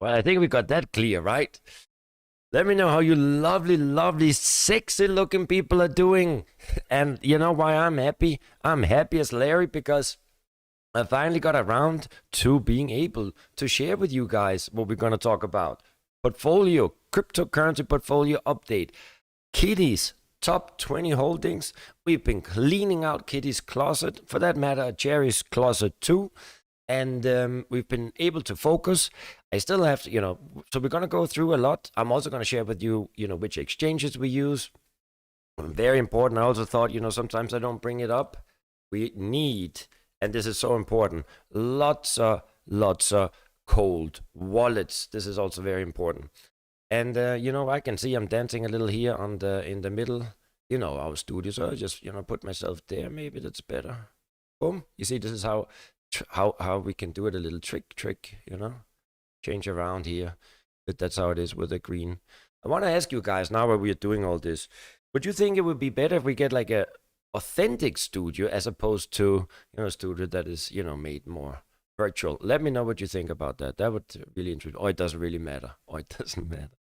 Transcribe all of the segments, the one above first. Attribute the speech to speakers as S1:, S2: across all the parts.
S1: Well, I think we got that clear, right? Let me know how you lovely, lovely, sexy-looking people are doing. And you know why I'm happy? I'm happy as Larry because I finally got around to being able to share with you guys what we're going to talk about. Portfolio, cryptocurrency portfolio update. Kitty's top 20 holdings. We've been cleaning out Kitty's closet. For that matter, Jerry's closet too. And we've been able to focus. I still have to, so we're going to go through a lot. I'm also going to share with you, which exchanges we use. Very important. I also thought, sometimes I don't bring it up. We need, and this is so important, lots of cold wallets. This is also very important. And, I can see I'm dancing a little here in the middle, our studio. So I just, put myself there. Maybe that's better. Boom. You see, this is how we can do it, a little trick, change around here. But that's how it is with the green. I want to ask you guys now while we are doing all this, would you think it would be better if we get like a authentic studio as opposed to, a studio that is, made more virtual? Let me know what you think about that. That would really interest. Oh, it doesn't really matter. Oh, it doesn't matter.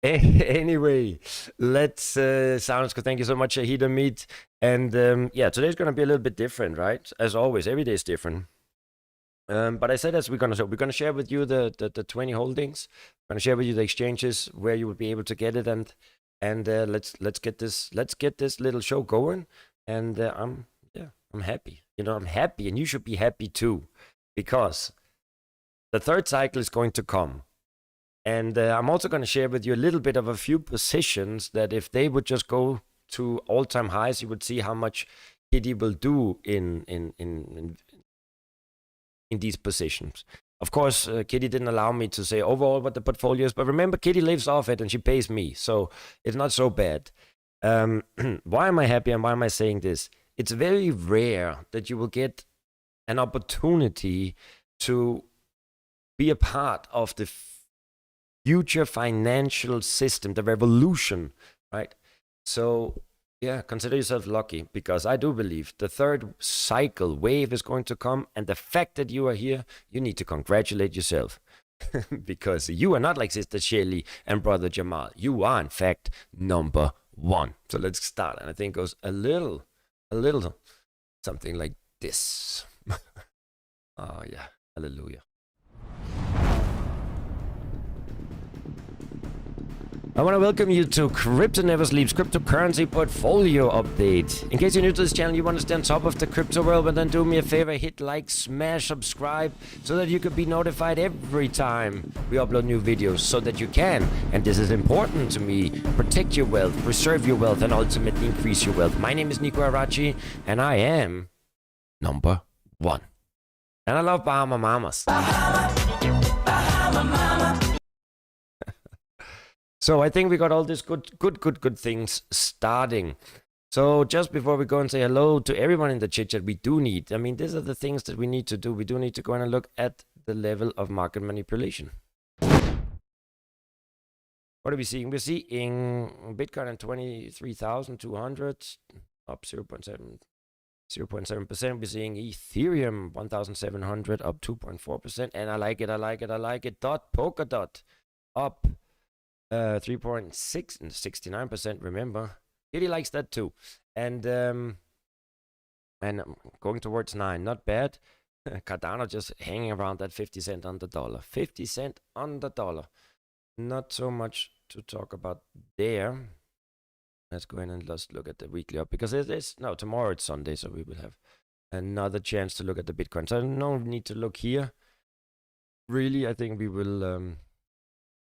S1: Anyway, let's sounds good. Thank you so much, Shahida Meet. And yeah, today's gonna be a little bit different, right? As always, every day is different. But I said as we're gonna share with you the 20 holdings. We're gonna share with you the exchanges where you would be able to get it, and let's get this little show going. And I'm happy. I'm happy, and you should be happy too, because the third cycle is going to come. And I'm also going to share with you a little bit of a few positions that if they would just go to all-time highs, you would see how much Kitty will do in these positions. Of course, Kitty didn't allow me to say overall what the portfolio is, but remember, Kitty lives off it and she pays me, so it's not so bad. Why am I happy and why am I saying this? It's very rare that you will get an opportunity to be a part of the future financial system, the revolution, right? So yeah, consider yourself lucky, because I do believe the third cycle wave is going to come, and the fact that you are here, you need to congratulate yourself. Because you are not like Sister Shelly and Brother Jamal. You are in fact number one. So let's start, and I think it goes a little something like this. Oh yeah, hallelujah. I want to welcome you to Crypto Never Sleeps Cryptocurrency Portfolio Update. In case you're new to this channel, you want to stay on top of the crypto world, but then do me a favor, hit like, smash, subscribe, so that you could be notified every time we upload new videos, so that you can, and this is important to me, protect your wealth, preserve your wealth, and ultimately increase your wealth. My name is Nico Arachi, and I am number one. And I love Bahama Mamas. Bahama Mama. So I think we got all these good things starting. So just before we go and say hello to everyone in the chit chat, we do need, these are the things that we need to do. We do need to go and look at the level of market manipulation. What are we seeing? We're seeing Bitcoin at 23,200, up 0.7%. We're seeing Ethereum 1,700, up 2.4%. And I like it. Polkadot up 3.6 and 69%. Remember, Kitty likes that too. And going towards 9, not bad. Cardano just hanging around that 50 cent on the dollar. 50 cent on the dollar. Not so much to talk about there. Let's go in and just look at the weekly up, because tomorrow it's Sunday, so we will have another chance to look at the Bitcoin. So no need to look here. Really, I think we will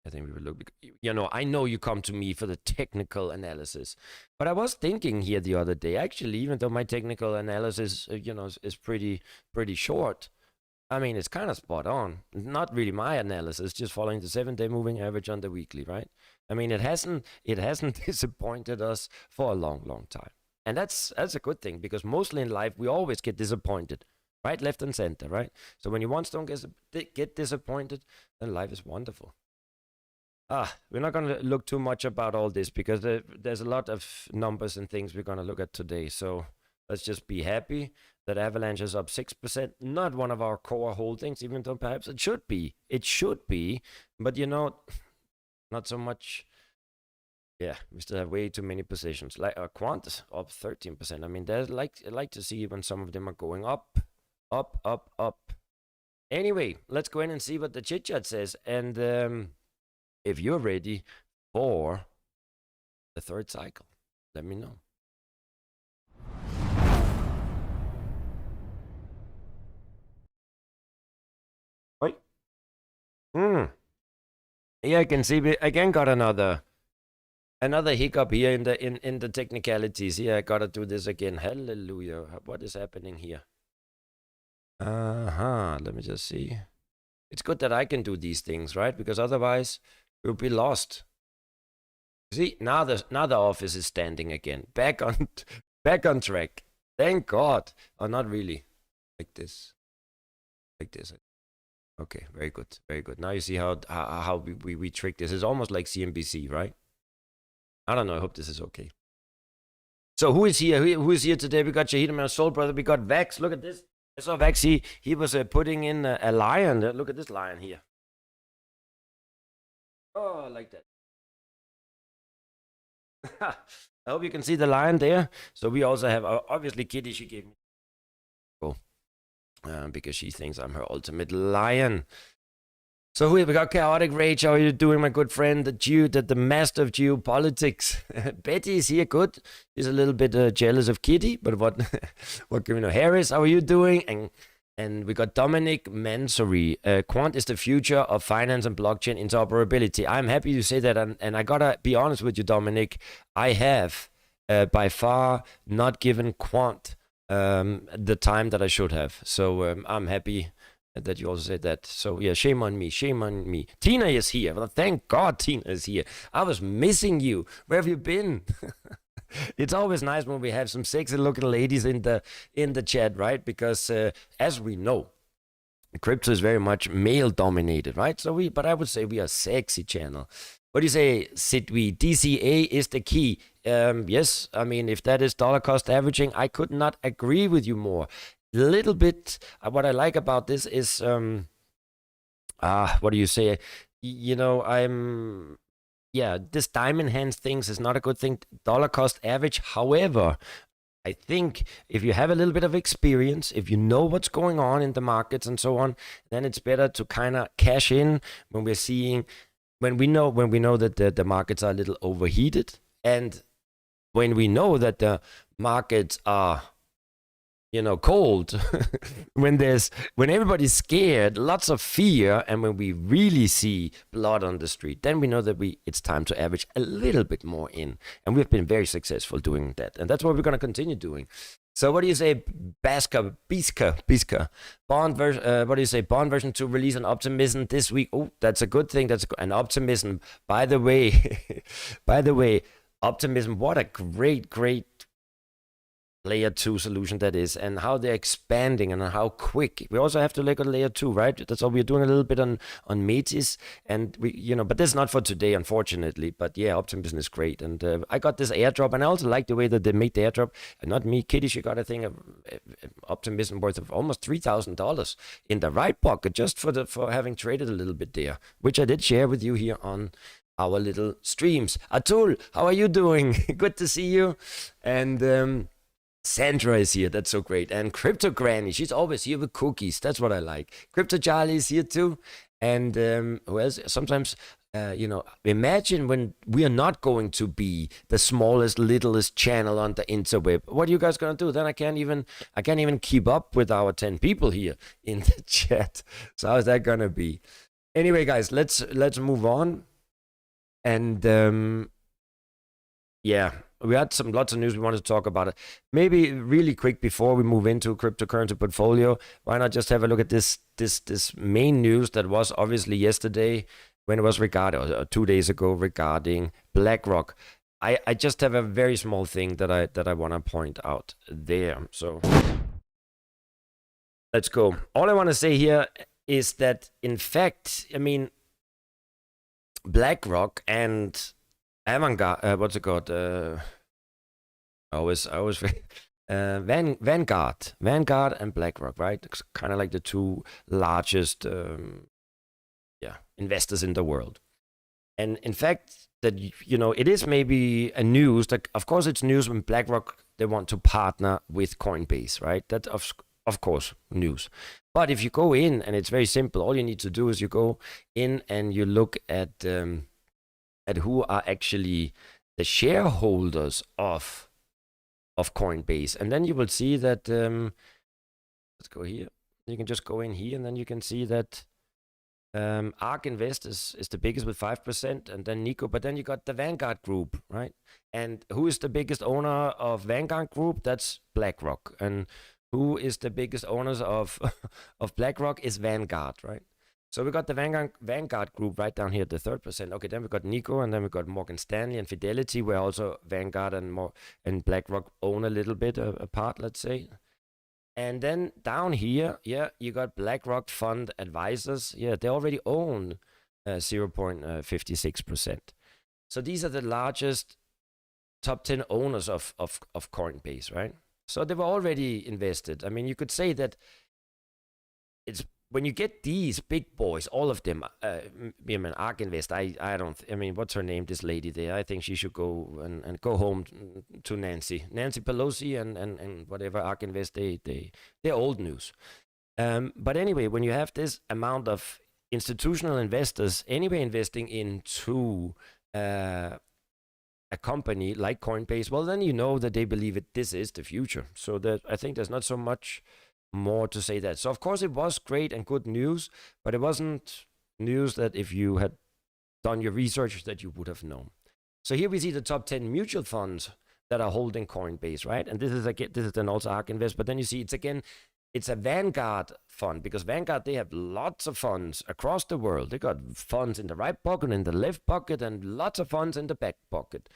S1: look. I know you come to me for the technical analysis, but I was thinking here the other day, actually, even though my technical analysis, is pretty short, it's kind of spot on. Not really my analysis, just following the 7-day moving average on the weekly, right? It hasn't disappointed us for a long time, and that's a good thing, because mostly in life we always get disappointed, right, left and center, right? So when you once don't get disappointed, then life is wonderful. We're not going to look too much about all this, because there's a lot of numbers and things we're going to look at today. So Let's just be happy that Avalanche is up 6%. Not one of our core holdings, even though perhaps it should be. It should be, but you know, not so much. Yeah, we still have way too many positions. Like Quant is up 13%. I mean, there's I like to see when some of them are going up, up, up, up. Anyway, let's go in and see what the chit chat says. And if you're ready for the third cycle, let me know. Wait. Yeah, I can see we again got another hiccup here in the technicalities. Yeah, I gotta do this again. Hallelujah. What is happening here? Let me just see. It's good that I can do these things, right? Because otherwise we'll be lost. See, now the office is standing again. Back on track. Thank God. Oh, not really. Like this. Like this. Okay, very good. Very good. Now you see how we trick this. It's almost like CNBC, right? I don't know. I hope this is okay. So who is here? Who is here today? We got Shahid, my soul brother. We got Vax. Look at this. I saw Vax. He was putting in a lion. Look at this lion here. Oh, I like that. I hope you can see the lion there. So we also have, obviously, Kitty. She gave me. Cool. Because she thinks I'm her ultimate lion. So we got Chaotic Rage. How are you doing, my good friend? The master of geopolitics. Betty is here. Good. She's a little bit jealous of Kitty, but what can we know? Harris, how are you doing? And we got Dominic Mansouri. Quant is the future of finance and blockchain interoperability. I'm happy you say that, and I gotta be honest with you, Dominic. I have by far not given Quant the time that I should have. So I'm happy that you also said that. So yeah, shame on me. Tina is here. Well, thank God Tina is here. I was missing you. Where have you been? It's always nice when we have some sexy looking ladies in the chat, right? Because as we know, crypto is very much male dominated, right? So but I would say we are a sexy channel. What do you say, Sidwi? DCA is the key. Yes, I mean, if that is dollar cost averaging, I could not agree with you more. A little bit, what I like about this is, what do you say? You know, this diamond hands things is not a good thing. Dollar cost average, however, I think if you have a little bit of experience, if you know what's going on in the markets and so on, then it's better to kind of cash in when we know that the markets are a little overheated, and when we know that the markets are, you know, cold, when everybody's scared, lots of fear, and when we really see blood on the street, then we know that it's time to average a little bit more in, and we've been very successful doing that, and that's what we're going to continue doing. So what do you say, Biska? Bond version, what do you say? Bond version 2 release an optimism this week. Oh, that's a good thing. That's an optimism. By the way, optimism. What a great layer 2 solution that is, and how they're expanding and how quick. We also have to look at layer 2, right? That's all we're doing a little bit on Metis, and but this is not for today, unfortunately. But yeah, optimism is great, and I got this airdrop, and I also like the way that they made the airdrop. And not me, Kitty, she got a thing of optimism worth of almost $3,000 in the right pocket just for having traded a little bit there, which I did share with you here on our little streams. Atul, how are you doing? Good to see you. And Sandra is here. That's so great. And Crypto Granny, she's always here with cookies. That's what I like. Crypto Charlie is here too. And who else? Sometimes, imagine when we are not going to be the smallest, littlest channel on the interweb. What are you guys gonna do? Then I can't even keep up with our 10 people here in the chat. So how's that gonna be? Anyway, guys, let's move on. And yeah, we had lots of news we wanted to talk about. It maybe really quick before we move into cryptocurrency portfolio. Why not just have a look at this main news that was obviously yesterday when it was regarding, or 2 days ago, regarding BlackRock. I just have a very small thing that I want to point out there. So let's go. All I want to say here is that, in fact, I mean, BlackRock and Avantgarde, what's it called? I always Vanguard and BlackRock, right? It's kind of like the two largest investors in the world. And in fact, that it is maybe a news that, of course, it's news when BlackRock, they want to partner with Coinbase, right? That of course news. But if you go in, and it's very simple, all you need to do is you go in and you look at who are actually the shareholders of Coinbase, and then you will see that let's go here. You can just go in here, and then you can see that ARK Invest is the biggest with 5%, and then Nico. But then you got the Vanguard Group, right? And who is the biggest owner of Vanguard Group? That's BlackRock. And who is the biggest owners of BlackRock is Vanguard, right? So we got the Vanguard Group right down here at the 3%. Okay, then we got Nico, and then we got Morgan Stanley and Fidelity, where also Vanguard and BlackRock own a little bit apart, let's say. And then down here, you got BlackRock Fund Advisors. Yeah, they already own 0.56%. So these are the largest top 10 owners of Coinbase, right? So they were already invested. I mean, you could say that it's when you get these big boys, all of them, ARK Invest, what's her name, this lady there? I think she should go and go home to Nancy Pelosi and whatever. ARK Invest, they're old news. But anyway, when you have this amount of institutional investors anyway investing into a company like Coinbase, well, then you know that they believe this is the future. So that I think there's not so much more to say that. So of course it was great and good news, but it wasn't news that if you had done your research that you would have known. So here we see the top 10 mutual funds that are holding Coinbase, right? And this is then also ARK Invest, but then you see it's a Vanguard fund, because Vanguard, they have lots of funds across the world. They got funds in the right pocket, in the left pocket, and lots of funds in the back pocket.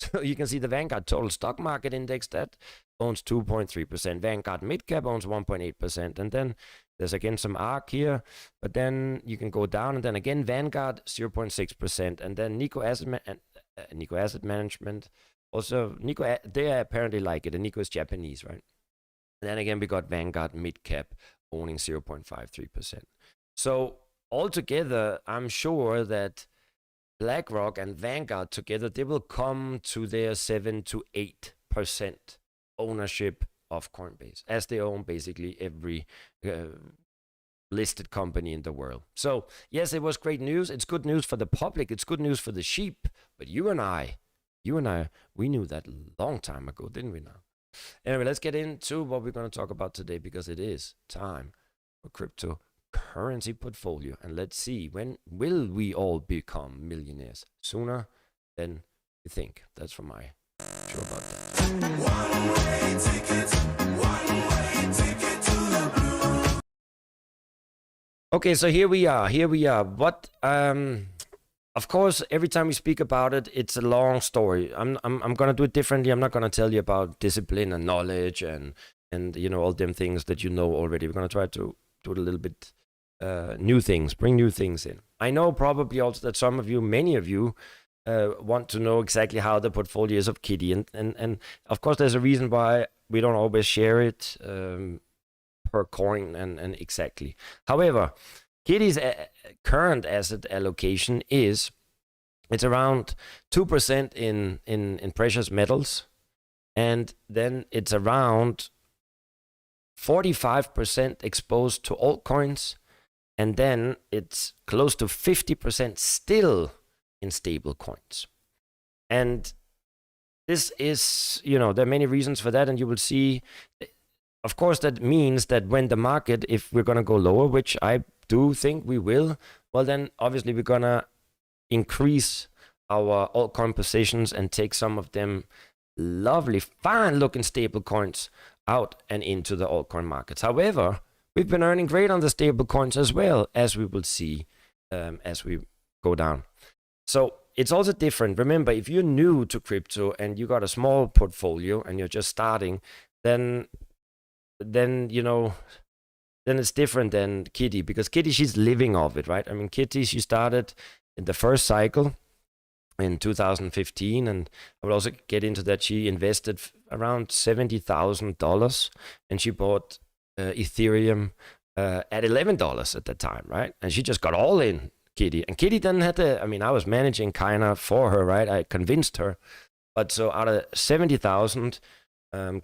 S1: So you can see the Vanguard Total Stock Market Index that owns 2.3%. Vanguard Midcap owns 1.8%. And then there's again some ARK here, but then you can go down, and then again Vanguard 0.6%. And then Nico Asset Management. Also, Nico, they apparently like it, and Nico is Japanese, right? And then again, we got Vanguard Midcap owning 0.53%. So altogether, I'm sure that BlackRock and Vanguard together, they will come to their 7 to 8% ownership of Coinbase, as they own basically every listed company in the world. So yes, it was great news. It's good news for the public. It's good news for the sheep. But you and I, we knew that a long time ago, didn't we now? Anyway, let's get into what we're going to talk about today, because it is time for cryptocurrency portfolio. And let's see, when will we all become millionaires? Sooner than you think. That's from my show about that. One-way ticket to the blue. Okay, so here we are. What of course, every time we speak about it, it's a long story. I'm gonna do it differently. I'm not gonna tell you about discipline and knowledge and all them things that you know already. We're gonna try to do it a little bit new things, bring new things in. I know probably also that some of you, many of you, want to know exactly how the portfolio is of Kitty, and of course there's a reason why we don't always share it per coin and exactly. However, Kitty's current asset allocation it's around 2% in precious metals, and then it's around 45% exposed to altcoins, and then it's close to 50% still in stable coins. And this is, there are many reasons for that, and you will see, of course, that means that when the market, if we're going to go lower, which I do think we will, well, then obviously we're going to increase our altcoin positions and take some of them lovely, fine-looking stable coins out and into the altcoin markets. However, we've been earning great on the stable coins as well, as we will see as we go down. So it's also different. Remember, if you're new to crypto and you got a small portfolio and you're just starting, then it's different than Kitty, because Kitty, she's living off it, right? I mean, Kitty, she started in the first cycle in 2015, and I will also get into that. She invested around $70,000, and she bought Ethereum at $11 at the time, right? And she just got all in, Kitty. And Kitty then had to, I mean, I was managing kind of for her, right? I convinced her. But so out of 70,000,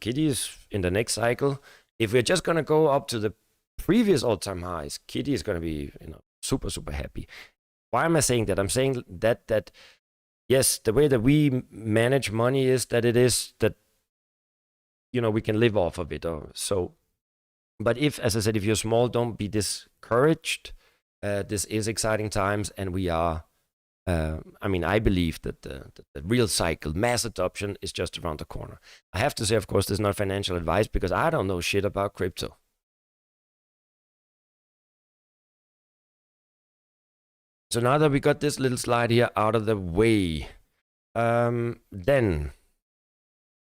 S1: Kitty is in the next cycle. If we're just going to go up to the previous all-time highs, Kitty is going to be, super, super happy. Why am I saying that? I'm saying that yes, the way that we manage money is that it is that, we can live off of it. Or so. But if, as I said, if you're small, don't be discouraged. This is exciting times, and we are, I believe that the real cycle, mass adoption, is just around the corner. I have to say, of course, this is not financial advice because I don't know shit about crypto. So now that we got this little slide here out of the way, then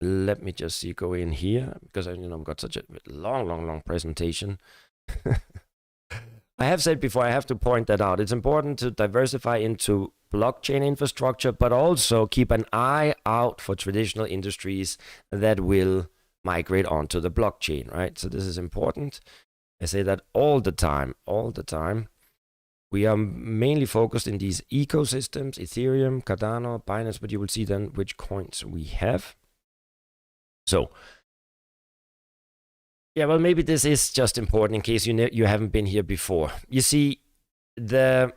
S1: let me just see, go in here, because I've got such a long presentation. I have said before, I have to point that out. It's important to diversify into blockchain infrastructure, but also keep an eye out for traditional industries that will migrate onto the blockchain, right? So this is important. I say that all the time. We are mainly focused in these ecosystems, Ethereum, Cardano, Binance, but you will see then which coins we have. So, yeah, well, maybe this is just important in case you haven't been here before. You see, the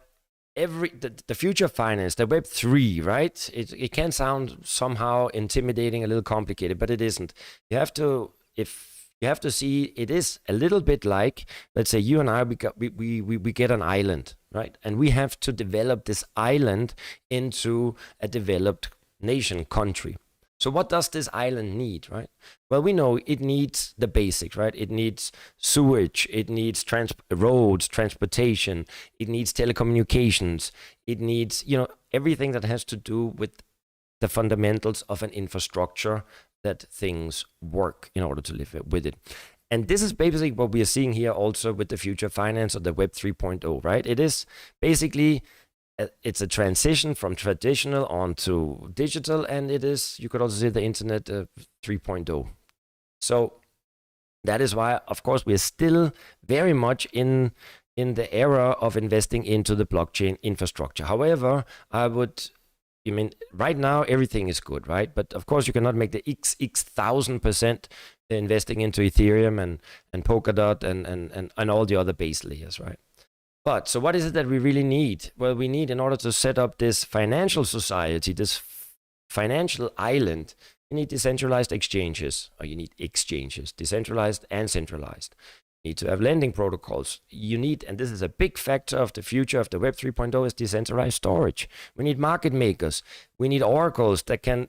S1: future of finance, the Web3, right? It can sound somehow intimidating, a little complicated, but it isn't. You have to see it is a little bit like, let's say you and I, we get an island, right? And we have to develop this island into a developed nation, country. So what does this island need, right? Well, we know it needs the basics, right? It needs sewage, it needs roads, transportation, it needs telecommunications, it needs, everything that has to do with the fundamentals of an infrastructure that things work in order to live with it. And this is basically what we are seeing here also with the future finance or the Web 3.0, right? It is basically, it's a transition from traditional onto digital, and it is, you could also say, the internet 3.0. So that is why, of course, we are still very much in the era of investing into the blockchain infrastructure. However, right now everything is good, right? But of course, you cannot make the X 1000% investing into Ethereum and Polkadot and all the other base layers, right? But so what is it that we really need? Well, we need, in order to set up this financial society, this financial island, you need decentralized exchanges, or you need exchanges, decentralized and centralized. You need to have lending protocols. You need, and this is a big factor of the future of the Web 3.0, is decentralized storage. We need market makers. We need oracles that can,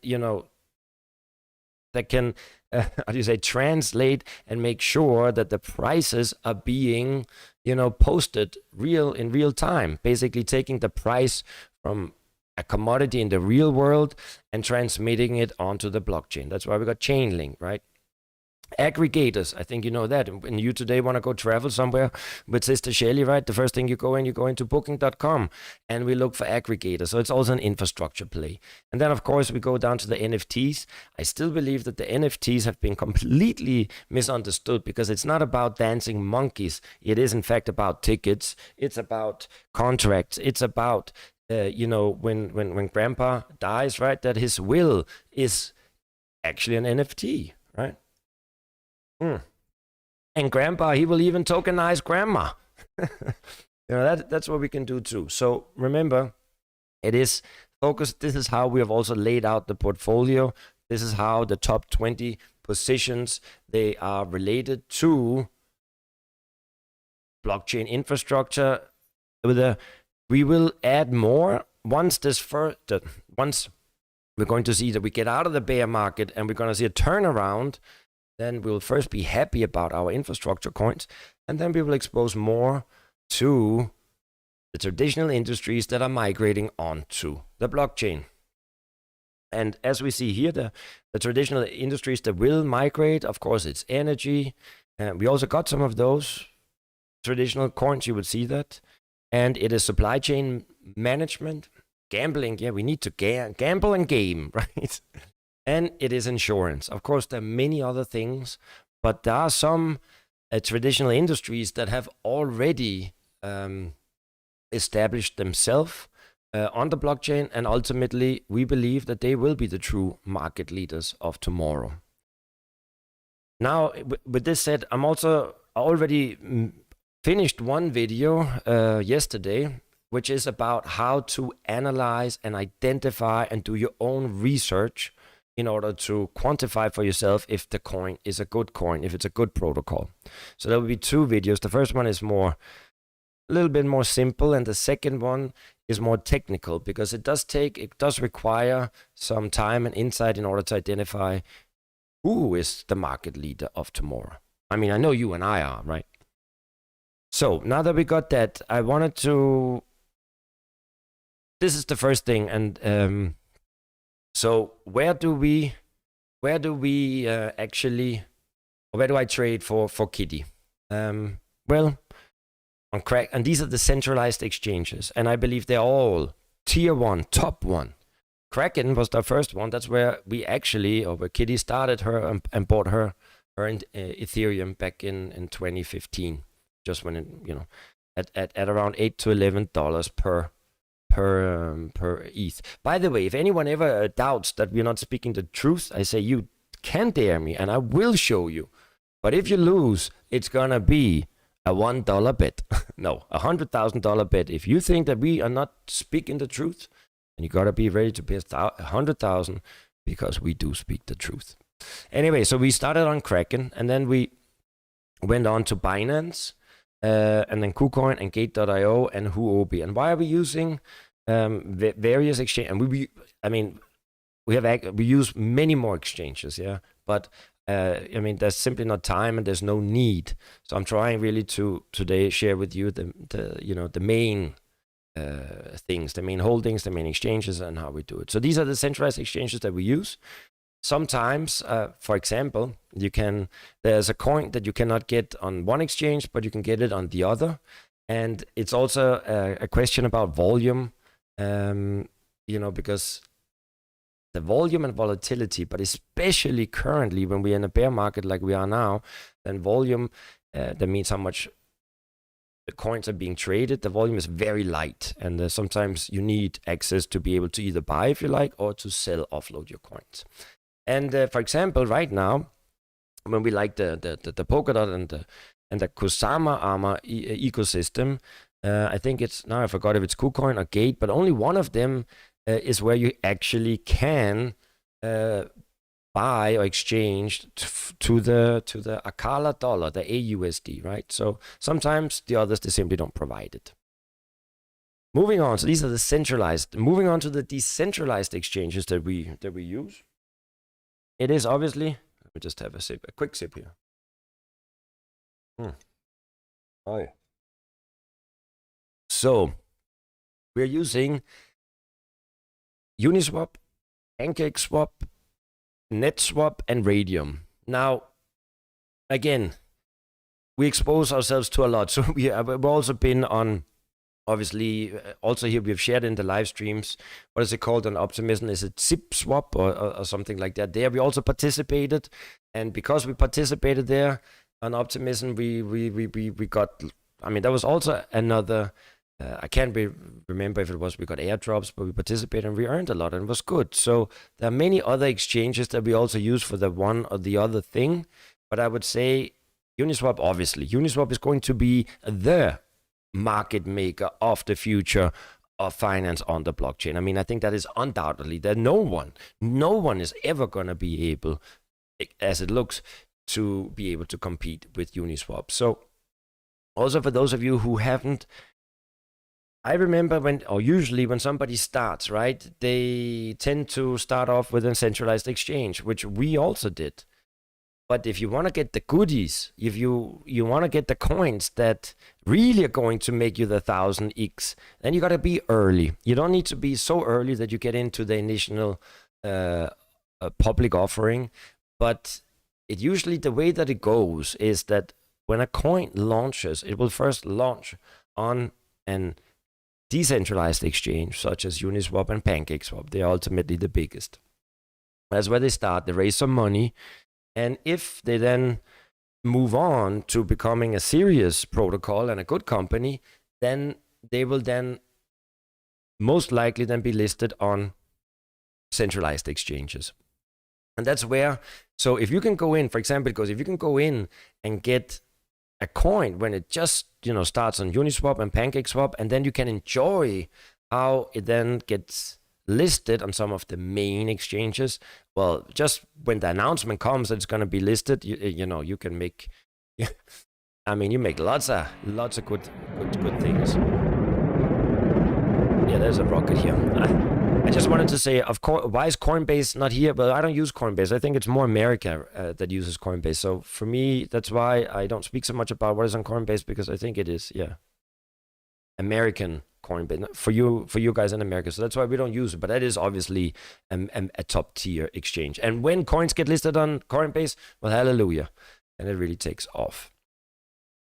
S1: translate and make sure that the prices are being, posted in real time, basically taking the price from a commodity in the real world and transmitting it onto the blockchain. That's why we got Chainlink, right? Aggregators, I think you know that. When you today want to go travel somewhere with Sister Shelly, right? The first thing you go into booking.com and we look for aggregators. So it's also an infrastructure play. And then, of course, we go down to the NFTs. I still believe that the NFTs have been completely misunderstood because it's not about dancing monkeys. It is, in fact, about tickets. It's about contracts. It's about, when grandpa dies, right, that his will is actually an NFT, right? And grandpa, he will even tokenize grandma. That's what we can do too. So remember, it is focused. This is how we have also laid out the portfolio. This is how the top 20 positions, they are related to blockchain infrastructure. We will add more once once we're going to see that we get out of the bear market and we're going to see a turnaround. Then we'll first be happy about our infrastructure coins, and then we will expose more to the traditional industries that are migrating onto the blockchain. And as we see here, the traditional industries that will migrate, of course, it's energy. And we also got some of those traditional coins, you would see that. And it is supply chain management. gambling. Yeah, we need to gamble and game, right? And it is insurance. Of course, there are many other things, but there are some traditional industries that have already established themselves on the blockchain, and ultimately we believe that they will be the true market leaders of tomorrow. Now, with this said, I'm also already finished one video yesterday, which is about how to analyze and identify and do your own research in order to quantify for yourself if the coin is a good coin, if it's a good protocol. So there will be two videos. The first one is a little bit more simple, and the second one is more technical, because it does require some time and insight in order to identify who is the market leader of tomorrow. I mean, I know you and I are, right? So now that we got that, I wanted to, this is the first thing, and so where do I trade for Kitty? Well, on Crack, and these are the centralized exchanges, and I believe they're all tier 1, top 1. Kraken was the first one. That's where we actually, or where Kitty started her and bought her Ethereum back in 2015, just when it, at around $8 to $11 per ETH. By the way, if anyone ever doubts that we're not speaking the truth, I say you can dare me and I will show you. But if you lose, it's gonna be a $1 bet. No, $100,000 bet. If you think that we are not speaking the truth, then you gotta be ready to pay 100,000, because we do speak the truth. Anyway, so we started on Kraken, and then we went on to Binance, and then KuCoin and Gate.io and Huobi. And why are we using various exchanges? And we use many more exchanges, yeah. But there's simply not time and there's no need. So I'm trying really to today share with you the main things, the main holdings, the main exchanges, and how we do it. So these are the centralized exchanges that we use. Sometimes, for example, there's a coin that you cannot get on one exchange, but you can get it on the other. And it's also a question about volume, because the volume and volatility, but especially currently when we're in a bear market like we are now, then volume, that means how much the coins are being traded. The volume is very light, and sometimes you need access to be able to either buy if you like, or to sell, offload your coins. And for example, right now, when we like the Polkadot and the Kusama Armor ecosystem, I think now I forgot if it's KuCoin or Gate, but only one of them is where you actually can buy or exchange to the Akala dollar, the AUSD, right? So sometimes the others, they simply don't provide it. Moving on, so these are the centralized. Moving on to the decentralized exchanges that we use. It is obviously, let me just have a quick sip here. Oh, yeah. So we're using Uniswap, PancakeSwap, NetSwap, and Radium. Now, again, we expose ourselves to a lot. So we've also been on, obviously, also here we've shared in the live streams, what is it called on Optimism? Is it ZipSwap or something like that? There we also participated. And because we participated there on Optimism, we got, there was also another, I can't remember if it was, we got airdrops, but we participated and we earned a lot and it was good. So there are many other exchanges that we also use for the one or the other thing. But I would say Uniswap, obviously. Uniswap is going to be the market maker of the future of finance on the blockchain. I think that is undoubtedly that no one is ever going to be able, as it looks, to be able to compete with Uniswap. So also for those of you who haven't, I remember usually when somebody starts, right, they tend to start off with a centralized exchange, which we also did. But if you want to get the goodies, if you want to get the coins that really are going to make you the 1000x, then you got to be early. You don't need to be so early that you get into the initial public offering. But it usually, the way that it goes is that when a coin launches, it will first launch on an decentralized exchange, such as Uniswap and PancakeSwap. They're ultimately the biggest. That's where they start. They raise some money. And if they then move on to becoming a serious protocol and a good company, then they will then most likely then be listed on centralized exchanges. And that's where, so if you can go in, for example, because if you can go in and get a coin when it just, starts on Uniswap and PancakeSwap, and then you can enjoy how it then gets listed on some of the main exchanges. Well, just when the announcement comes that it's going to be listed, you can make, you make lots of good things. Yeah, there's a rocket here. I just wanted to say, of course, why is Coinbase not here? But I don't use Coinbase. I think it's more America that uses Coinbase. So for me, that's why I don't speak so much about what is on Coinbase, because I think it is, American Coinbase for you guys in America. So that's why we don't use it. But that is obviously a top tier exchange. And when coins get listed on Coinbase, well, hallelujah, and it really takes off.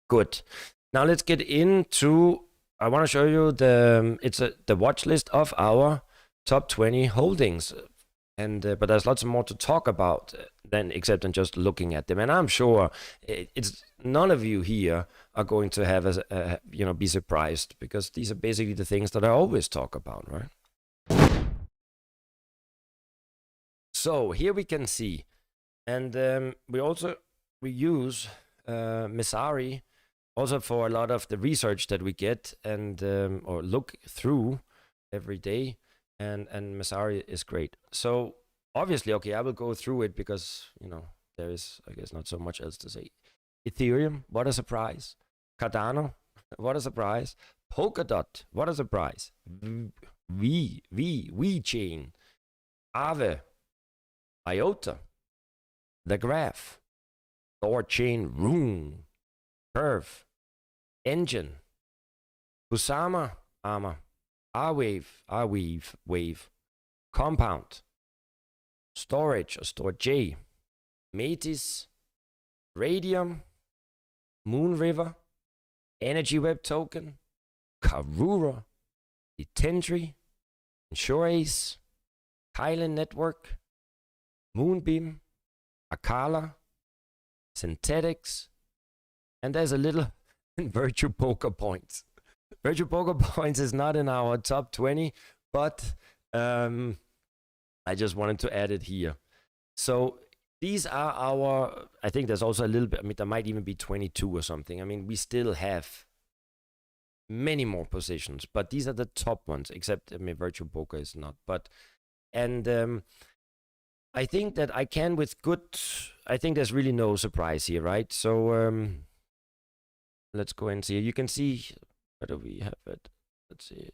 S1: Good. Now let's get into. I want to show you the watch list of our top 20 holdings, and but there's lots more to talk about than just looking at them. And I'm sure it's none of you here are going to have be surprised, because these are basically the things that I always talk about, right? So here we can see, and we use Messari also for a lot of the research that we get and or look through every day. And Messari is great. So obviously, okay, I will go through it because, there is, I guess, not so much else to say. Ethereum, what a surprise. Cardano, what a surprise. Polkadot, what a surprise. VeChain, Aave, IOTA, The Graph, Thorchain, Rune, Curve, Engine, Kusama, Armor, Wave, Compound, Storage or Storage, Metis, Radium, Moonriver, Energy Web Token, Karura, Detentry, InsureAce, Kylan Network, Moonbeam, Akala, Synthetics, and there's a little Virtual Poker Points. Virtual Poker Points is not in our top 20, but I just wanted to add it here. So these are our, I think there's also a little bit, there might even be 22 or something. We still have many more positions, but these are the top ones, except Virtual Poker is not. And I think that I can I think there's really no surprise here, right? So let's go and see. You can see, where do we have it? Let's see.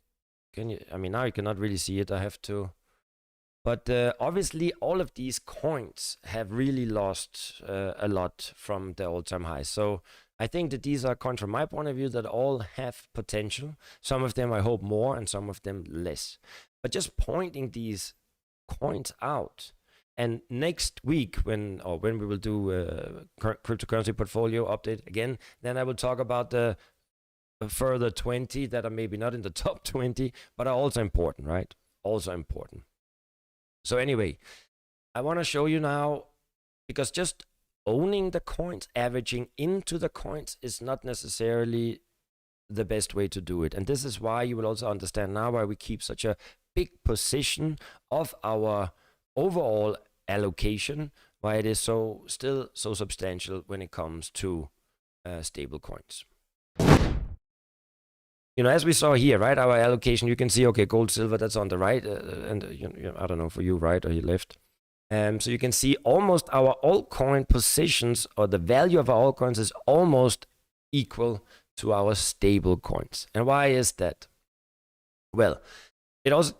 S1: Can you, now you cannot really see it. I have to. But obviously, all of these coins have really lost a lot from the all-time high. So I think that these are coins, from my point of view, that all have potential. Some of them I hope more, and some of them less. But just pointing these coins out. And next week, when we will do cryptocurrency portfolio update again, then I will talk about the further 20 that are maybe not in the top 20, but are also important, right? Also important. So anyway, I want to show you now, because just owning the coins, averaging into the coins is not necessarily the best way to do it. And this is why you will also understand now why we keep such a big position of our overall allocation, why it is still so substantial when it comes to stable coins. As we saw here, right, our allocation, you can see, okay, gold, silver, that's on the right, and I don't know for you, right or you left. So you can see almost our altcoin positions, or the value of our altcoins is almost equal to our stable coins. And why is that? Well,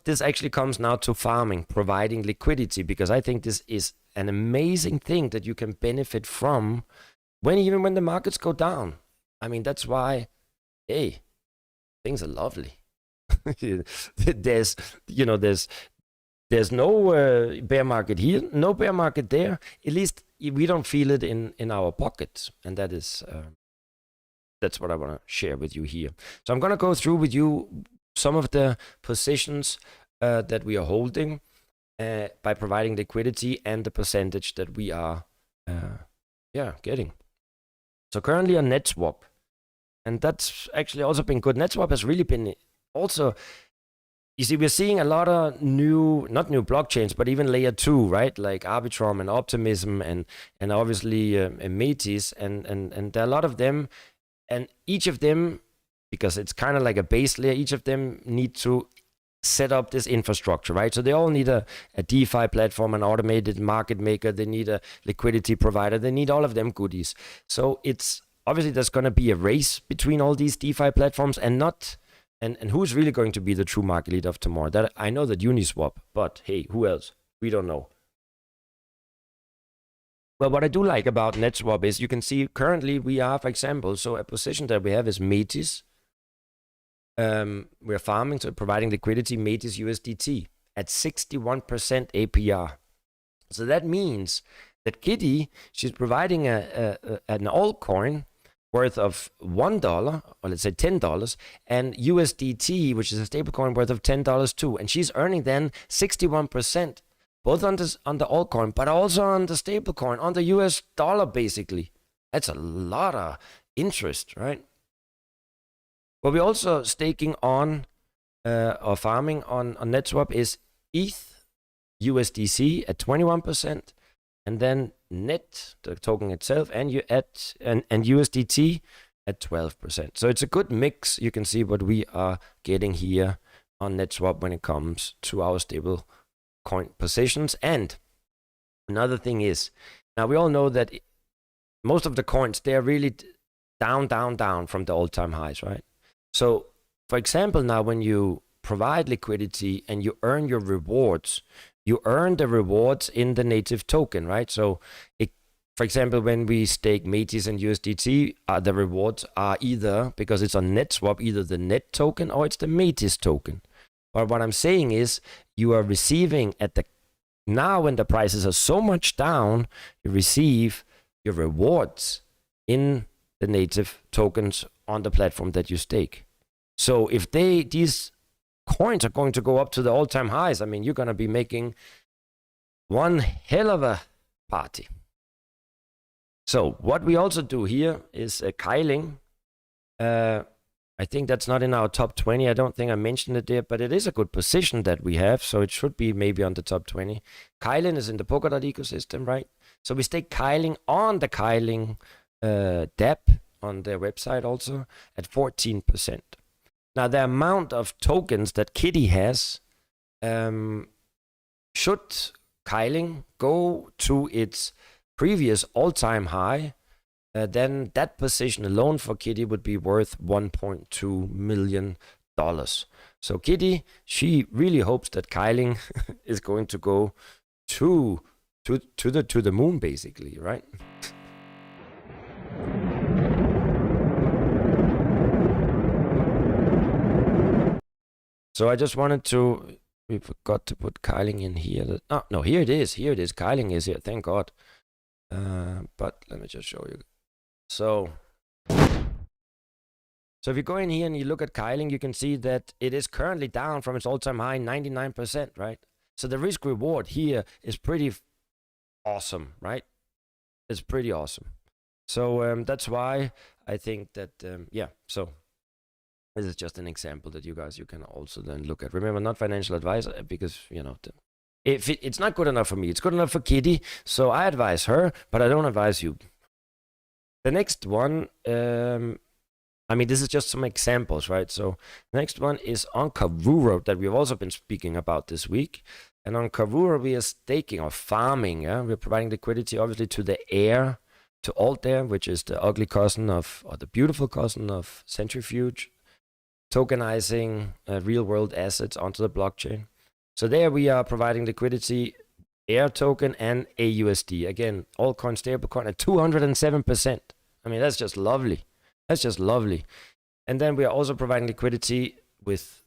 S1: this actually comes now to farming, providing liquidity, because I think this is an amazing thing that you can benefit from even when the markets go down. That's why, hey, things are lovely. There's no bear market here, no bear market there. At least we don't feel it in our pockets, and that's what I want to share with you here. So I'm going to go through with you some of the positions that we are holding by providing liquidity and the percentage that we are getting. So currently on NetSwap, and that's actually also been good. NetSwap has really been also, you see, we're seeing a lot of not new blockchains, but even layer 2, right? Like Arbitrum and Optimism and obviously Metis, and there are a lot of them, and each of them, because it's kind of like a base layer, each of them need to set up this infrastructure, right? So they all need a DeFi platform, an automated market maker, they need a liquidity provider, they need all of them goodies. So it's obviously there's going to be a race between all these DeFi platforms, and who's really going to be the true market leader of tomorrow? That I know that Uniswap, but hey, who else? We don't know. Well, what I do like about NetSwap is you can see currently we are, for example, so a position that we have is Metis. We're farming, so providing liquidity, Metis USDT at 61% APR. So that means that Kitty, she's providing an altcoin worth of $1, or let's say $10, and USDT, which is a stablecoin worth of $10 too, and she's earning then 61%, both on the altcoin, but also on the stablecoin, on the US dollar, basically. That's a lot of interest, right? What we're also staking on or farming on NetSwap is ETH USDC at 21%, and then NET, the token itself, and USDT at 12%. So it's a good mix. You can see what we are getting here on NetSwap when it comes to our stable coin positions. And another thing is, now we all know that most of the coins, they're really down from the all-time highs, right? So, for example, now when you provide liquidity and you earn your rewards, you earn the rewards in the native token, right? So, for example, when we stake Metis and USDT, the rewards are either, because it's on NetSwap, either the NET token or it's the Metis token. But what I'm saying is, you are receiving now when the prices are so much down, you receive your rewards in the native tokens on the platform that you stake. So if these coins are going to go up to the all-time highs, I mean, you're going to be making one hell of a party. So what we also do here is Kyling. I think that's not in our top 20. I don't think I mentioned it there, but it is a good position that we have, so it should be maybe on the top 20. Kyling is in the Polkadot ecosystem, right? So we stake Kyling on the Kyling dApp on their website also at 14%. Now, the amount of tokens that Kitty has, should Kyling go to its previous all-time high, then that position alone for Kitty would be worth $1.2 million. So Kitty, she really hopes that Kyling is going to go to the moon, basically, right? So I just wanted to, we forgot to put Kyling in here. No, here it is. Here it is. Kyling is here. Thank God. But let me just show you. So if you go in here and you look at Kyling, you can see that it is currently down from its all-time high, 99%, right? So the risk reward here is pretty awesome, right? It's pretty awesome. So that's why I think that, so this is just an example that you can also then look at. Remember, not financial advice, because, if it's not good enough for me, it's good enough for Kitty, so I advise her, but I don't advise you. The next one, this is just some examples, right? So next one is on Karura that we've also been speaking about this week. And on Karura, we are staking or farming. We're providing liquidity, obviously, to the Air, to Altair, which is the ugly cousin of, or the beautiful cousin of Centrifuge, tokenizing real-world assets onto the blockchain. So there we are providing liquidity, Air token and AUSD. Again, altcoin, stablecoin at 207%. I mean, that's just lovely. That's just lovely. And then we are also providing liquidity with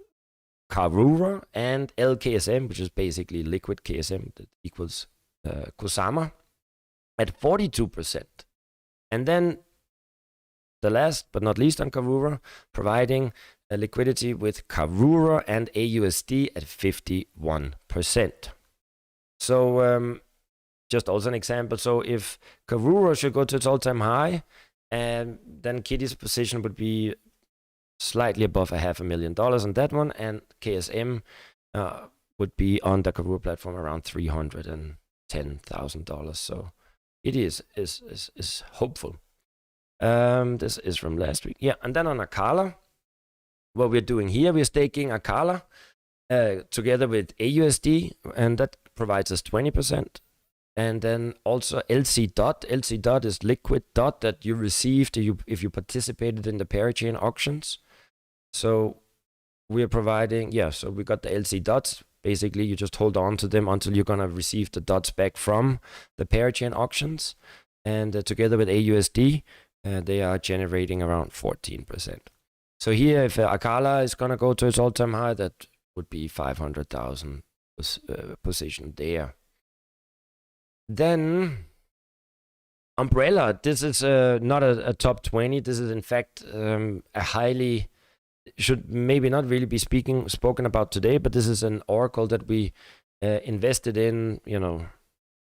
S1: Karura and LKSM, which is basically liquid KSM that equals Kusama, at 42%. And then the last but not least on Karura, providing liquidity with Karura and AUSD at 51%. So just also an example. So if Karura should go to its all-time high, and then Kitty's position would be slightly above $500,000 on that one, and KSM would be on the Karura platform around $310,000. So it is hopeful. This is from last week. Yeah, and then on Akala, what we're doing here, we're staking Akala together with AUSD, and that provides us 20%. And then also LC dot. LC dot is liquid dot that you received if you participated in the parachain auctions. So we're providing, so we got the LC dots. Basically, you just hold on to them until you're going to receive the dots back from the parachain auctions. And together with AUSD, they are generating around 14%. So here, if Akala is going to go to its all-time high, that would be 500,000 position there. Then Umbrella, this is not a top 20. This is in fact a highly, should maybe not really be spoken about today, but this is an oracle that we invested in,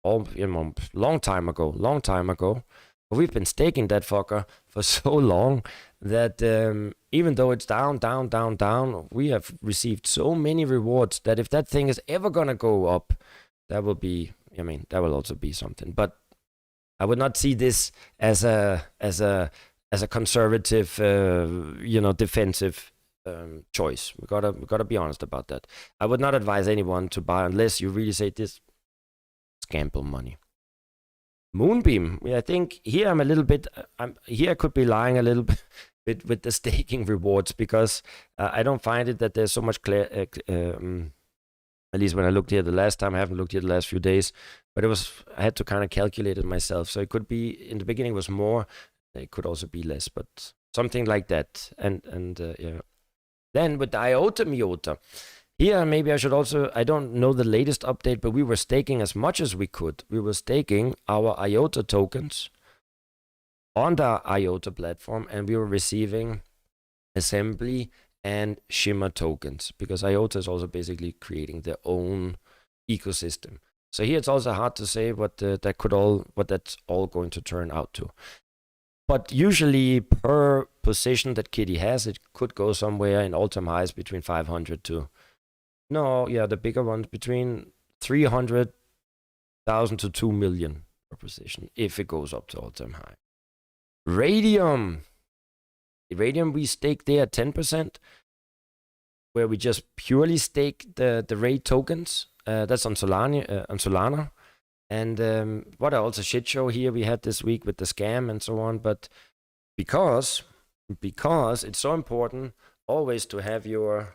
S1: long time ago. But we've been staking that fucker for so long that even though it's down, we have received so many rewards that if that thing is ever gonna go up, that will be, that will also be something. But I would not see this as a conservative, defensive choice. We gotta be honest about that. I would not advise anyone to buy unless you really say this gamble money. Moonbeam, I think here I'm a little bit. Here I could be lying a little bit with the staking rewards because I don't find it that there's so much clear. At least when I looked here the last time, I haven't looked here the last few days, but I had to kind of calculate it myself. So it could be, in the beginning was more, it could also be less, but something like that. And yeah. Then with the IOTA Miota, here maybe I should also, I don't know the latest update, but we were staking as much as we could. We were staking our IOTA tokens on the IOTA platform, and we were receiving assembly and shimmer tokens, because IOTA is also basically creating their own ecosystem. So here it's also hard to say what that's all going to turn out to. But usually per position that Kitty has, it could go somewhere in all-time highs between 500 to, the bigger ones between 300,000 to 2 million per position if it goes up to all-time high. Radium, we stake there at 10%, where we just purely stake the RAID tokens. That's on Solana. And what a also shit show here we had this week with the scam and so on. But because it's so important always to have your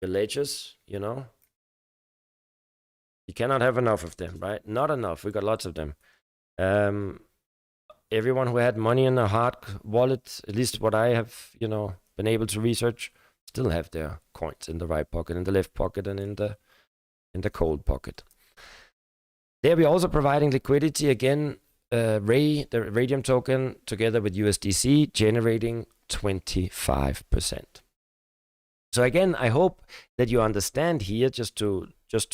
S1: ledgers, you cannot have enough of them, right? Not enough. We got lots of them. Everyone who had money in a hard wallet, at least what I have, been able to research, still have their coins in the right pocket, in the left pocket, and in the cold pocket. There we're also providing liquidity again. The Radium token together with USDC generating 25%. So again, I hope that you understand here, just to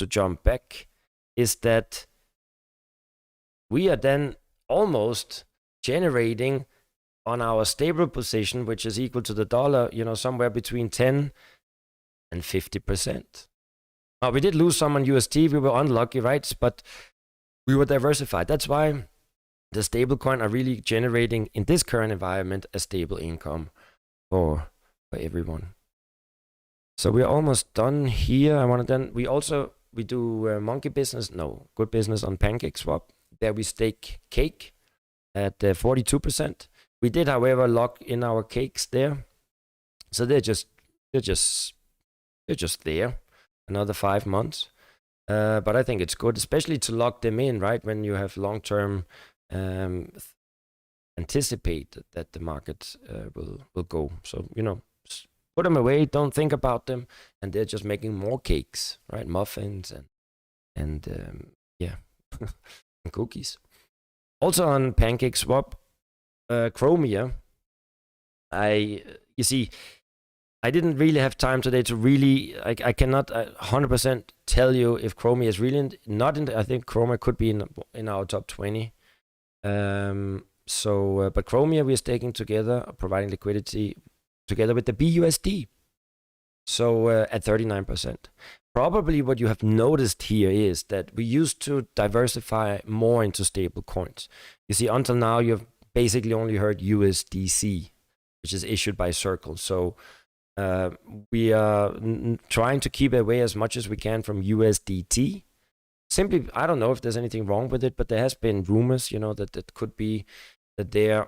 S1: jump back, is that we are then almost generating on our stable position, which is equal to the dollar, somewhere between 10 and 50%. Now, we did lose some on UST. We were unlucky, right? But we were diversified. That's why the stablecoin are really generating, in this current environment, a stable income for everyone. So we're almost done here. We do monkey business. No, good business on PancakeSwap. There we stake cake at 42%. We did, however, lock in our cakes there. So they're just there another 5 months. But I think it's good, especially to lock them in, right? When you have long-term anticipate that the market will go. So, put them away, don't think about them, and they're just making more cakes, right? Muffins and and cookies. Also on PancakeSwap, Chromia, you see, I didn't really have time today to really. I cannot 100% tell you if Chromia is really not in. I think Chromia could be in our top 20. But Chromia we are staking together, providing liquidity together with the BUSD. So at 39%. Probably what you have noticed here is that we used to diversify more into stable coins. You see, until now you've basically only heard USDC, which is issued by Circle. So we are trying to keep away as much as we can from USDT. Simply, I don't know if there's anything wrong with it, but there has been rumors, that it could be that their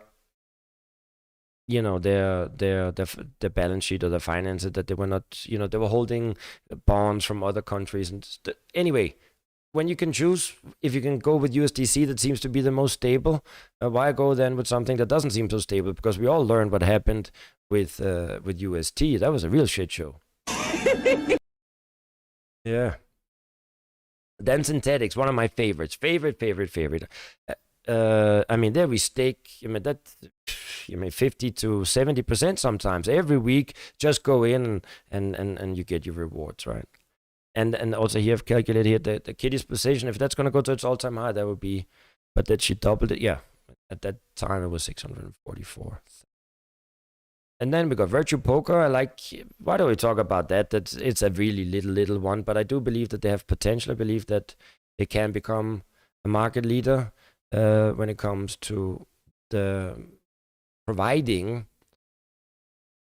S1: balance sheet or their finances, that they were not, they were holding bonds from other countries. And anyway, when you can choose, if you can go with USDC, that seems to be the most stable, why go then with something that doesn't seem so stable? Because we all learned what happened with UST. That was a real shit show. Yeah. Then Synthetics, one of my favorites. Favorite. I mean, there we stake, 50 to 70% sometimes. Every week, just go in and you get your rewards, right? And also here I've calculated here the kitty's position. If that's going to go to its all-time high, that would be, but that she doubled it. Yeah, at that time it was 644. And then we got Virtue Poker. Why do we talk about that? It's a really little one, but I do believe that they have potential. I believe that they can become a market leader when it comes to the providing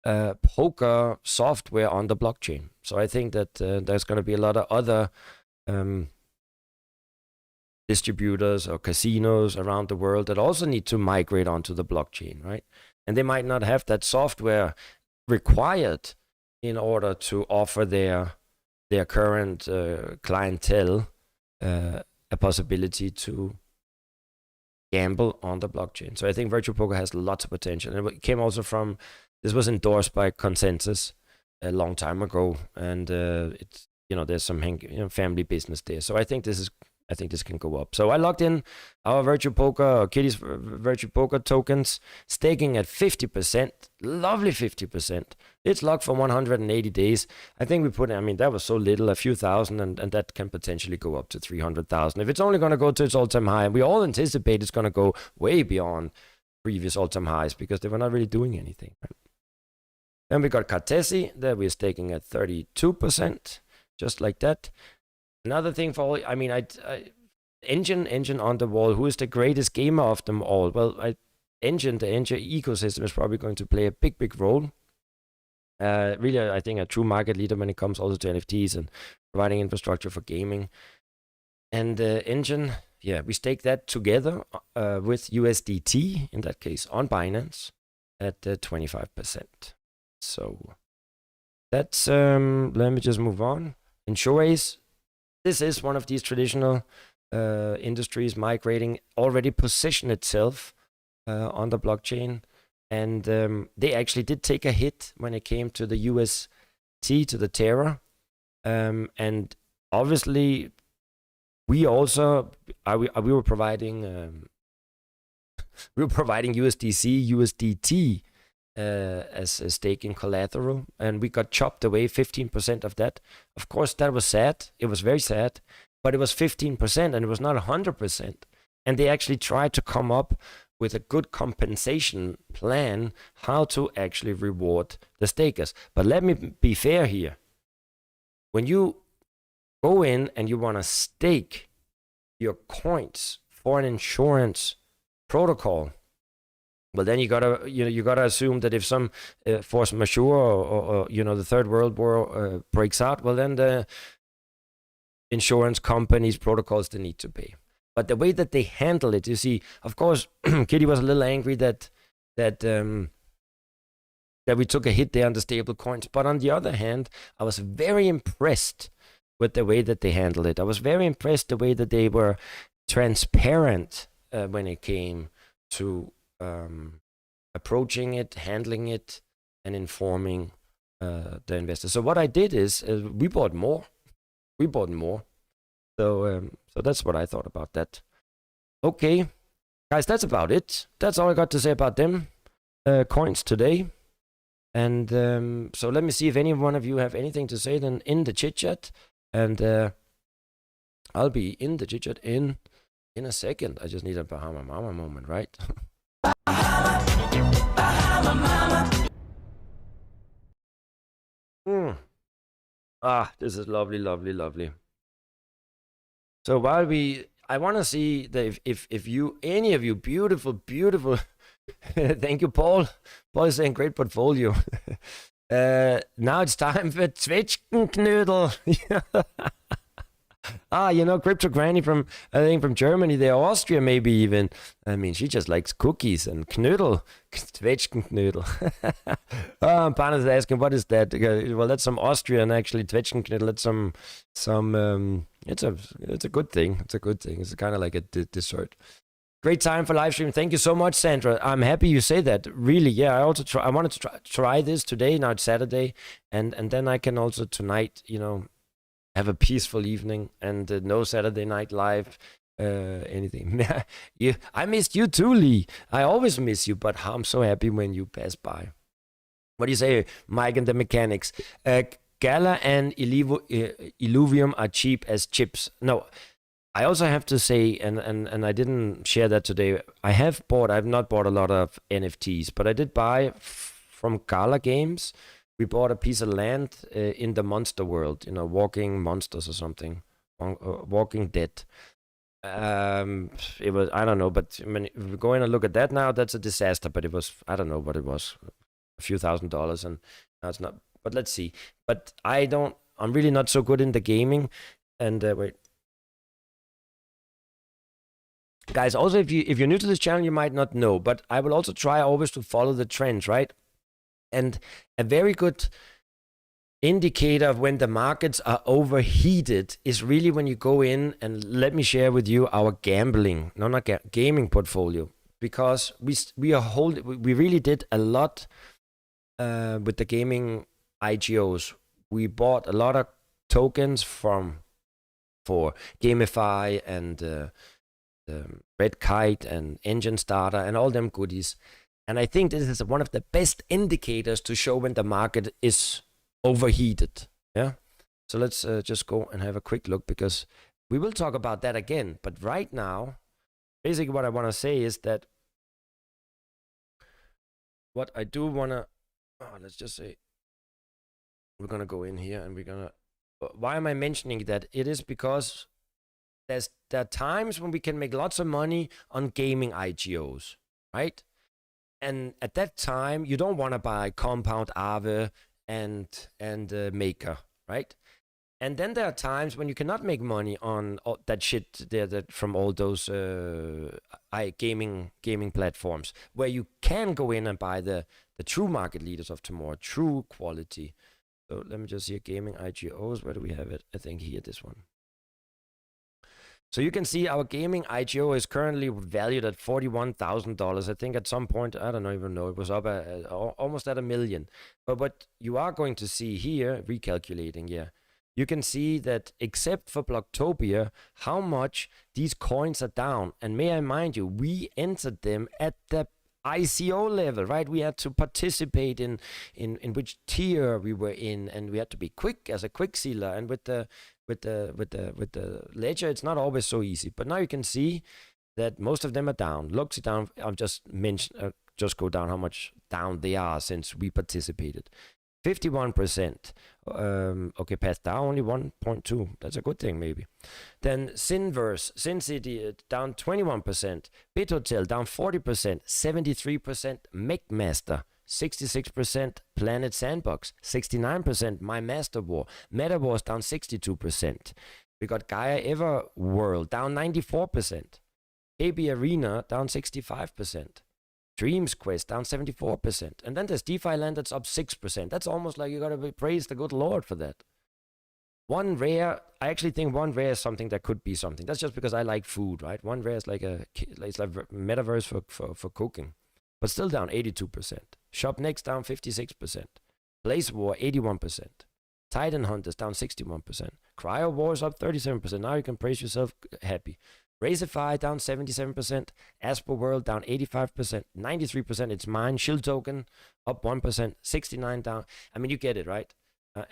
S1: poker software on the blockchain. So I think that there's going to be a lot of other distributors or casinos around the world that also need to migrate onto the blockchain, right? And they might not have that software required in order to offer their current clientele a possibility to gamble on the blockchain. So I think Virtual Poker has lots of potential. And it came also from, this was endorsed by Consensus a long time ago, and it's, there's some family business there. So I think this can go up. So I logged in our Virtual Poker, or Kitty's Virtual Poker tokens, staking at 50%, lovely 50%. It's locked for 180 days. I think we put, that was so little, a few thousand, and that can potentially go up to 300,000. If it's only going to go to its all-time high, and we all anticipate it's going to go way beyond previous all-time highs because they were not really doing anything. Right? Then we got Cartesi, that we're staking at 32%, just like that. Another thing for all, Engine on the wall, who is the greatest gamer of them all? Well, the Engine ecosystem is probably going to play a big role. Really, I think a true market leader when it comes also to NFTs and providing infrastructure for gaming. And Engine, yeah, we stake that together with USDT, in that case, on Binance at 25%. So that's, let me just move on. Insurance. This is one of these traditional industries migrating, already position itself on the blockchain. And they actually did take a hit when it came to the UST, to the Terra. And obviously, we also, we were providing USDC, USDT as a staking collateral, and we got chopped away 15% of that. Of course, that was sad. It was very sad, but it was 15%, and it was not 100%. And they actually tried to come up with a good compensation plan how to actually reward the stakers. But let me be fair here. When you go in and you want to stake your coins for an insurance protocol, well, then you gotta assume that if some force majeure or the third world war breaks out, well, then the insurance companies, protocols, they need to pay. But the way that they handle it, you see, of course, Kitty was a little angry that we took a hit there on the stable coins. But on the other hand, I was very impressed with the way that they handled it. I was very impressed the way that they were transparent when it came to approaching it, handling it, and informing the investors. So what I did is we bought more. So that's what I thought about that. Okay, guys, that's about it. That's all I got to say about them coins today. And so let me see if any one of you have anything to say then in the chit chat, and I'll be in the chit chat in a second. I just need a Bahama Mama moment, right? This is lovely, lovely, lovely. So while I want to see that if you, any of you, beautiful, thank you, Paul. Paul is saying great portfolio. Now it's time for Zwetschgenknödel. You know, Crypto Granny from, I think from Germany, there, Austria maybe even. I mean, she just likes cookies and Knödel, Zwetschgenknödel. Pan is asking, what is that? Well, that's some Austrian actually, Zwetschgenknödel. That's some. It's a good thing. It's a good thing. It's kind of like a dessert. Great time for live stream. Thank you so much, Sandra. I'm happy you say that. Really, yeah. I wanted to try this today. Now it's Saturday, and then I can also tonight, you know, have a peaceful evening and no Saturday Night Live, anything. I missed you too, Lee. I always miss you, but I'm so happy when you pass by. What do you say, Mike and the mechanics? Gala and Illuvium are cheap as chips. No, I also have to say, and I didn't share that today, I've not bought a lot of NFTs, but I did buy from Gala Games. We bought a piece of land in the monster world, you know, Walking Monsters or something, Walking Dead. It was, I don't know, but I mean, if we go in and look at that now, that's a disaster. But it was, I don't know what it was, a few $1,000s, and now it's not. But let's see. But I'm really not so good in the gaming. And wait, guys. Also, if you're new to this channel, you might not know, but I will also try always to follow the trends, right? And a very good indicator of when the markets are overheated is really when you go in, and let me share with you our gaming portfolio, because we really did a lot with the gaming IGOs. We bought a lot of tokens for Gamify and Red Kite and Engine Starter and all them goodies. And I think this is one of the best indicators to show when the market is overheated. Yeah. So let's just go and have a quick look, because we will talk about that again. But right now, basically what I want to say is that what I do want to, let's just say, we're going to go in here and we're going to, why am I mentioning that? It is because there are times when we can make lots of money on gaming IGOs, right? And at that time, you don't want to buy Compound, Aave, and Maker, right? And then there are times when you cannot make money on that shit there from all those gaming platforms, where you can go in and buy the true market leaders of tomorrow, true quality. So let me just see gaming IGOs. Where do we have it? I think here, this one. So you can see our gaming IGO is currently valued at $41,000. I think at some point, I don't even know, it was up almost at $1 million. But what you are going to see here, recalculating, yeah, you can see that except for Blocktopia, how much these coins are down. And may I mind you, we entered them at the ICO level, right? We had to participate in which tier we were in, and we had to be quick as a quick sealer. And with the ledger, it's not always so easy. But now you can see that most of them are down. Luxy down. I'll just go down how much down they are since we participated. 51%. Okay, Path down only 1.2. That's a good thing, maybe. Then Sinverse, SinCity down 21%. BitHotel down 40%. 73%. McMaster 66%. Planet Sandbox 69%. My Master War. MetaWars down 62%. We got Gaia Everworld down 94%. KB Arena down 65%. Dreams Quest down 74%. And then there's DeFi Land that's up 6%. That's almost like you gotta praise the good Lord for that. One Rare, I actually think One Rare is something that could be something. That's just because I like food, right? One Rare is like it's like metaverse for cooking. But still down 82%. Shop Next down 56%. Blaze War 81%. Titan Hunters down 61%. Cryo Wars up 37%. Now you can praise yourself happy. Razify down 77%, Asper World down 85%, 93%. It's mine. Shield Token up 1%, 69 down. I mean, you get it, right?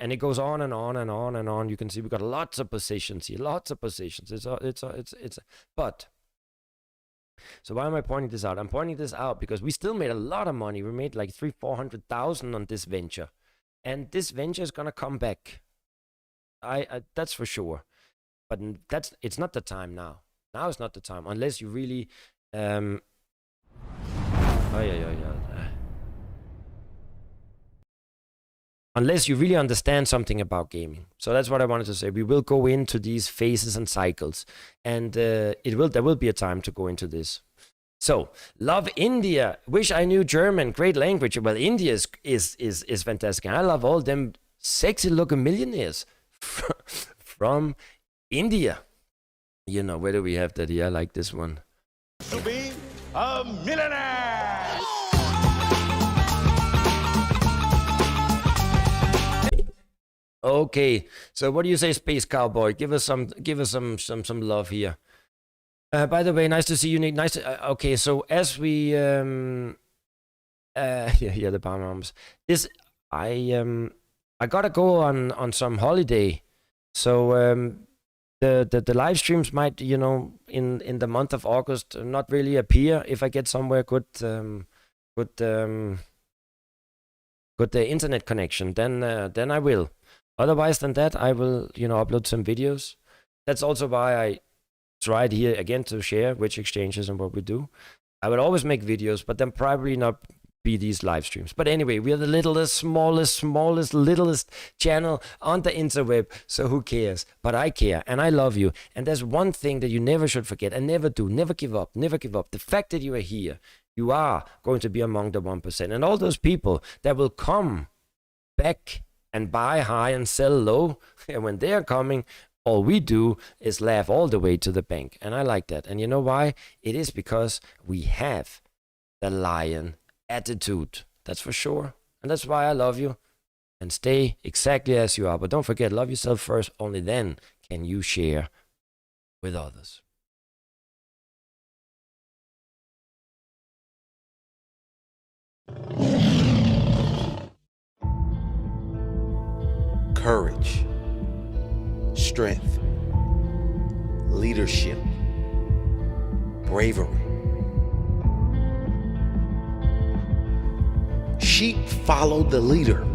S1: And it goes on and on and on and on. You can see we got lots of positions here, lots of positions. But so why am I pointing this out? I'm pointing this out because we still made a lot of money. We made like 300,000-400,000 on this venture, and this venture is gonna come back. That's for sure. But it's not the time now. Now is not the time, unless you really unless you really understand something about gaming. So that's what I wanted to say. We will go into these phases and cycles, and there will be a time to go into this. So, love India. Wish I knew German. Great language. Well, India is fantastic. I love all them sexy looking millionaires from India. You know, where do we have that here? I like this one.
S2: To be a millionaire.
S1: Okay, so what do you say, Space Cowboy? Give us some love here. By the way, nice to see you, Nick. Nice to, okay, so as we the palm arms. This I gotta go on some holiday, so the live streams might, you know, in the month of August not really appear. If I get somewhere good internet connection, then I will. Otherwise than that, I will, you know, upload some videos. That's also why I tried here again to share which exchanges and what we do. I will always make videos, but then probably not be these live streams. But anyway, we are the littlest, littlest channel on the interweb, so who cares? But I care, and I love you. And there's one thing that you never should forget, and never do, never give up, never give up. The fact that you are here, you are going to be among the 1%. And all those people that will come back and buy high and sell low, and when they are coming, all we do is laugh all the way to the bank. And I like that. And you know why? It is because we have the lion attitude. That's for sure. And that's why I love you. And stay exactly as you are. But don't forget, love yourself first. Only then can you share with others.
S3: Courage, strength, leadership, bravery. Sheep follow the leader.